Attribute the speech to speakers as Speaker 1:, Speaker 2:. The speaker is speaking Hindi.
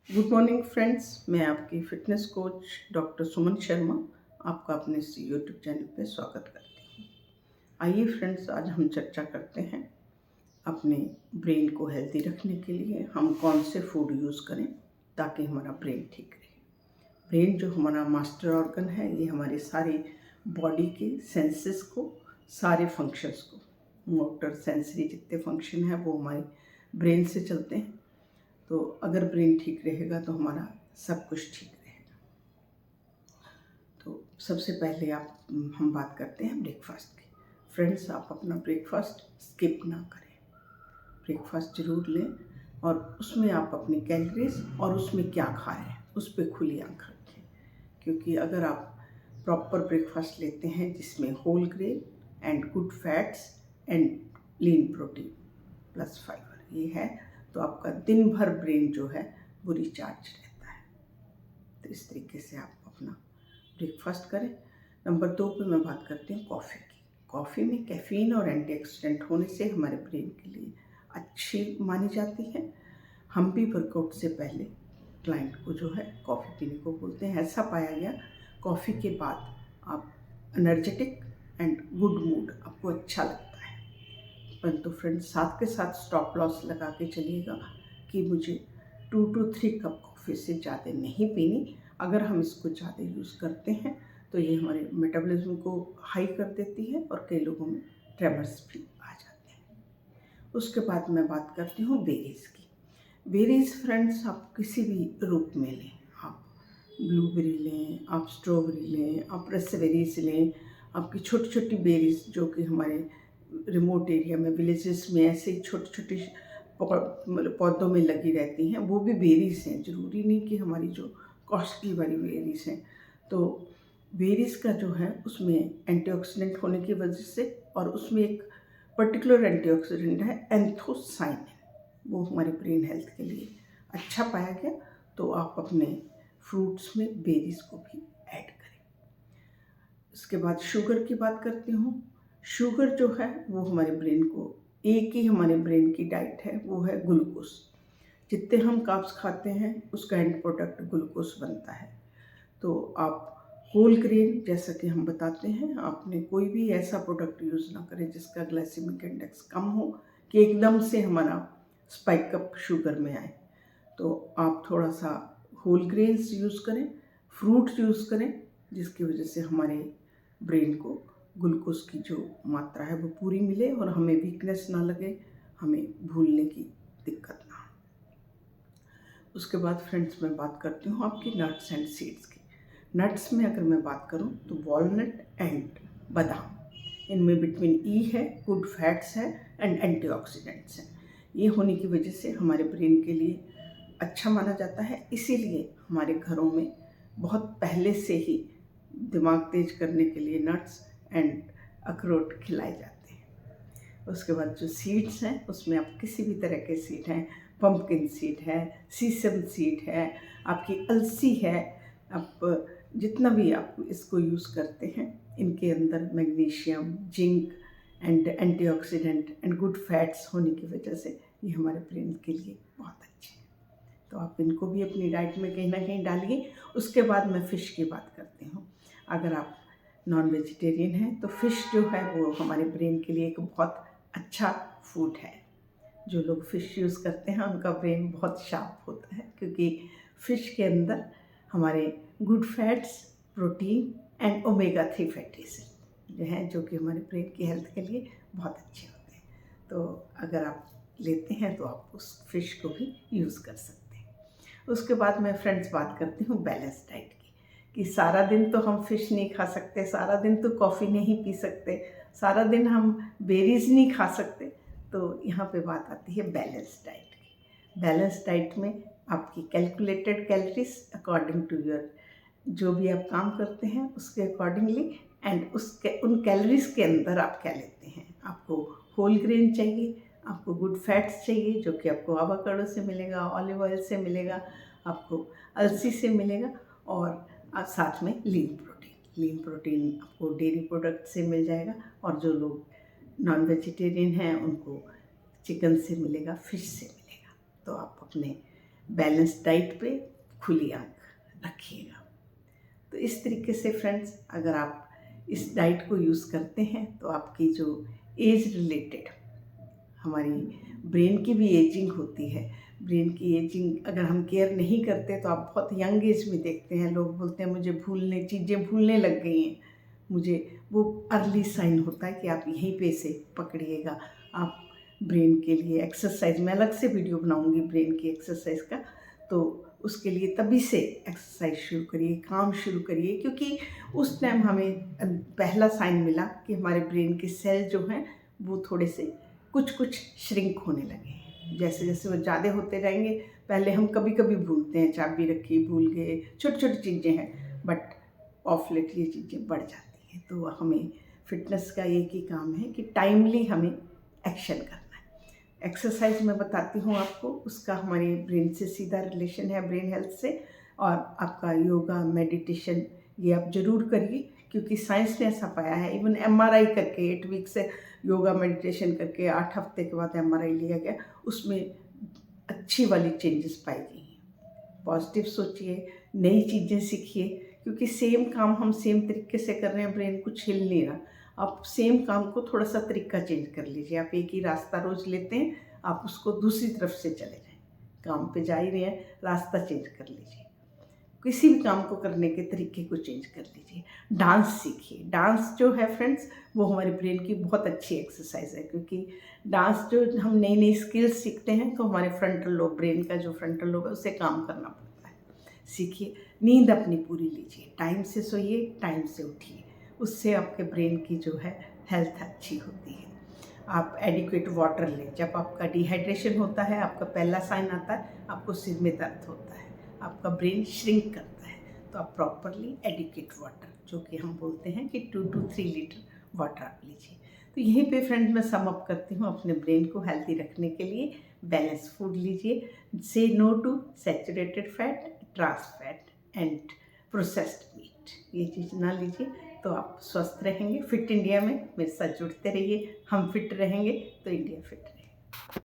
Speaker 1: गुड मॉर्निंग फ्रेंड्स, मैं आपकी fitness coach doctor Suman Sharma आपका अपने इस यूट्यूब चैनल पे स्वागत करती हूँ। आइए फ्रेंड्स, आज हम चर्चा करते हैं अपने ब्रेन को हेल्दी रखने के लिए हम कौन से फूड यूज़ करें ताकि हमारा ब्रेन ठीक रहे। ब्रेन जो हमारा मास्टर ऑर्गन है, ये हमारे सारे बॉडी के सेंसेस को, सारे फंक्शंस को, मोटर सेंसरी जितने फंक्शन हैं वो हमारे ब्रेन से चलते हैं। तो अगर ब्रेन ठीक रहेगा तो हमारा सब कुछ ठीक रहेगा। तो सबसे पहले हम बात करते हैं ब्रेकफास्ट की। फ्रेंड्स, आप अपना ब्रेकफास्ट स्किप ना करें। ब्रेकफास्ट ज़रूर लें और उसमें आप अपनी कैलोरीज और उसमें क्या खा रहे हैं उस पर खुली आंख रखें। क्योंकि अगर आप प्रॉपर ब्रेकफास्ट लेते हैं जिसमें whole grain and good fats and lean protein plus fibre ये है, तो आपका दिन भर ब्रेन जो है वो रिचार्ज रहता है। तो इस तरीके से आप अपना ब्रेकफास्ट करें। नंबर 2 पे मैं बात करती हूँ कॉफ़ी की। कॉफ़ी में कैफ़ीन और एंटीऑक्सीडेंट होने से हमारे ब्रेन के लिए अच्छी मानी जाती है। हम भी वर्कआउट से पहले क्लाइंट को जो है कॉफ़ी पीने को बोलते हैं। ऐसा पाया गया कॉफ़ी के बाद आप एनर्जेटिक एंड गुड मूड आपको अच्छा लगता है। परंतु फ्रेंड्स, साथ के साथ स्टॉप लॉस लगा के चलिएगा कि मुझे 2 to 3 कप कॉफ़ी से ज़्यादा नहीं पीनी। अगर हम इसको ज़्यादा यूज़ करते हैं तो ये हमारे मेटाबॉलिज्म को हाई कर देती है और कई लोगों में ट्रेमर्स भी आ जाते हैं। उसके बाद मैं बात करती हूँ बेरीज़ की। बेरीज़ फ्रेंड्स, आप किसी भी रूप में लें। आप ब्लूबेरी लें, आप स्ट्रॉबेरी लें, आप रसबेरीज लें, आपकी छोटी छोटी बेरीज जो कि हमारे रिमोट एरिया में, विलेजेस में ऐसे ही छोटी छोटी मतलब पौधों में लगी रहती हैं, वो भी बेरीज हैं। ज़रूरी नहीं कि हमारी जो कॉस्टली वाली बेरीज हैं। तो बेरीज का जो है उसमें एंटीऑक्सीडेंट होने की वजह से, और उसमें एक पर्टिकुलर एंटीऑक्सीडेंट है एंथोसाइनिन, वो हमारे ब्रेन हेल्थ के लिए अच्छा पाया गया। तो आप अपने फ्रूट्स में बेरीज को भी ऐड करें। इसके बाद शुगर की बात करती हूँ। शुगर जो है वो हमारे ब्रेन को, एक ही हमारे ब्रेन की डाइट है, वो है ग्लूकोज। जितने हम कार्ब्स खाते हैं उसका एंड प्रोडक्ट ग्लूकोज बनता है। तो आप होल ग्रेन, जैसा कि हम बताते हैं, आपने कोई भी ऐसा प्रोडक्ट यूज़ ना करें जिसका ग्लाइसेमिक इंडेक्स कम हो कि एकदम से हमारा स्पाइक अप शुगर में आए। तो आप थोड़ा सा होल ग्रेन्स यूज़ करें, फ्रूट्स यूज़ करें, जिसकी वजह से हमारे ब्रेन को ग्लूकोज की जो मात्रा है वो पूरी मिले और हमें वीकनेस ना लगे, हमें भूलने की दिक्कत ना हो। उसके बाद फ्रेंड्स, मैं बात करती हूँ आपकी नट्स एंड सीड्स की। नट्स में अगर मैं बात करूँ तो वॉलनट एंड बादाम, इनमें विटामिन ई है, गुड फैट्स है एंड एंटीऑक्सीडेंट्स हैं। ये होने की वजह से हमारे ब्रेन के लिए अच्छा माना जाता है। इसीलिए हमारे घरों में बहुत पहले से ही दिमाग तेज करने के लिए नट्स एंड अखरोट खिलाए जाते हैं। उसके बाद जो सीड्स हैं उसमें आप किसी भी तरह के सीड हैं, पम्पकिन सीड है, सीसम सीड है, आपकी अलसी है, आप जितना भी आप इसको यूज़ करते हैं, इनके अंदर magnesium, zinc and antioxidant and good fats होने की वजह से ये हमारे ब्रेन के लिए बहुत अच्छे हैं। तो आप इनको भी अपनी डाइट में कहीं ना कहीं डालिए। उसके बाद मैं फ़िश की बात करती हूँ। अगर आप नॉन वेजिटेरियन हैं तो फ़िश जो है वो हमारे ब्रेन के लिए एक बहुत अच्छा फूड है। जो लोग फ़िश यूज़ करते हैं उनका ब्रेन बहुत शार्प होता है, क्योंकि फ़िश के अंदर हमारे good fats, protein and omega 3 fatty acid जो हैं, जो कि हमारे ब्रेन की हेल्थ के लिए बहुत अच्छे होते हैं। तो अगर आप लेते हैं तो आप उस फ़िश को भी यूज़ कर सकते हैं। उसके बाद मैं फ्रेंड्स बात करती हूँ बैलेंस डाइट की, कि सारा दिन तो हम फ़िश नहीं खा सकते, सारा दिन तो कॉफ़ी नहीं पी सकते, सारा दिन हम बेरीज नहीं खा सकते। तो यहाँ पे बात आती है बैलेंस डाइट की। बैलेंस डाइट में आपकी calculated calories according to your, जो भी आप काम करते हैं उसके अकॉर्डिंगली, एंड उसके उन कैलोरीज के अंदर आप क्या लेते हैं। आपको होल ग्रेन चाहिए, आपको गुड फैट्स चाहिए जो कि आपको आवाकाडो से मिलेगा, ऑलिव ऑयल से मिलेगा, आपको अलसी से मिलेगा, और साथ में लीन प्रोटीन आपको डेयरी प्रोडक्ट से मिल जाएगा। और जो लोग नॉन वेजिटेरियन हैं उनको चिकन से मिलेगा, फिश से मिलेगा। तो आप अपने बैलेंस डाइट पे खुली आँख रखिएगा। तो इस तरीके से फ्रेंड्स, अगर आप इस डाइट को यूज़ करते हैं तो आपकी जो एज रिलेटेड, हमारी ब्रेन की भी एजिंग होती है, ब्रेन की एजिंग अगर हम केयर नहीं करते तो आप बहुत यंग एज में देखते हैं, लोग बोलते हैं मुझे चीज़ें भूलने लग गई हैं, मुझे वो अर्ली साइन होता है कि आप यहीं पे से पकड़िएगा। आप ब्रेन के लिए एक्सरसाइज, मैं अलग से वीडियो बनाऊंगी ब्रेन की एक्सरसाइज का, तो उसके लिए तभी से एक्सरसाइज शुरू करिए, काम शुरू करिए, क्योंकि उस टाइम हमें पहला साइन मिला कि हमारे ब्रेन के सेल जो हैं वो थोड़े से कुछ श्रिंक होने लगे हैं। जैसे जैसे वो ज़्यादा होते जाएंगे, पहले हम कभी कभी भूलते हैं, चाबी रखी भूल गए, छोटी छोटी चीज़ें हैं, बट ऑफ लेट ये चीज़ें बढ़ जाती हैं। तो हमें फिटनेस का एक ही काम है कि टाइमली हमें एक्शन करना है। एक्सरसाइज मैं बताती हूँ आपको, उसका हमारे ब्रेन से सीधा रिलेशन है, ब्रेन हेल्थ से। और आपका योगा, मेडिटेशन, ये आप ज़रूर करिए, क्योंकि साइंस ने ऐसा पाया है। इवन MRI करके 8 वीक से योगा मेडिटेशन करके 8 हफ्ते के बाद MRI लिया गया, उसमें अच्छी वाली चेंजेस पाई गई हैं। पॉजिटिव सोचिए, नई चीज़ें सीखिए, क्योंकि सेम काम हम सेम तरीके से कर रहे हैं, ब्रेन कुछ हिल नहीं रहा। आप सेम काम को थोड़ा सा तरीका चेंज कर लीजिए। आप एक ही रास्ता रोज़ लेते हैं, आप उसको दूसरी तरफ से चले जाएं, काम पे जा ही रहे हैं, रास्ता चेंज कर लीजिए। किसी भी काम को करने के तरीके को चेंज कर लीजिए। डांस सीखिए। डांस जो है फ्रेंड्स, वो हमारे ब्रेन की बहुत अच्छी एक्सरसाइज है, क्योंकि डांस जो हम नई नई स्किल्स सीखते हैं तो हमारे फ्रंटल लोब, ब्रेन का जो फ्रंटल लोब है, उससे काम करना पड़ता है। सीखिए। नींद अपनी पूरी लीजिए, टाइम से सोइए, टाइम से उठिए, उससे आपके ब्रेन की जो है हेल्थ अच्छी होती है। आप एडिक्वेट वाटर लें। जब आपका डिहाइड्रेशन होता है, आपका पहला साइन आता है, आपको सिर में दर्द होता है, आपका ब्रेन श्रिंक करता है, तो आप प्रॉपरली एडिक्वेट वाटर, जो कि हम बोलते हैं कि 2 to 3 लीटर वाटर आप लीजिए। तो यहीं पे फ्रेंड्स मैं सम अप करती हूँ, अपने ब्रेन को हेल्दी रखने के लिए बैलेंस फूड लीजिए, say no to saturated fat, trans fat and processed meat. ये चीज़ ना लीजिए तो आप स्वस्थ रहेंगे। फिट इंडिया में मेरे साथ जुड़ते रहिए, हम फिट रहेंगे तो इंडिया फिट रहेगा।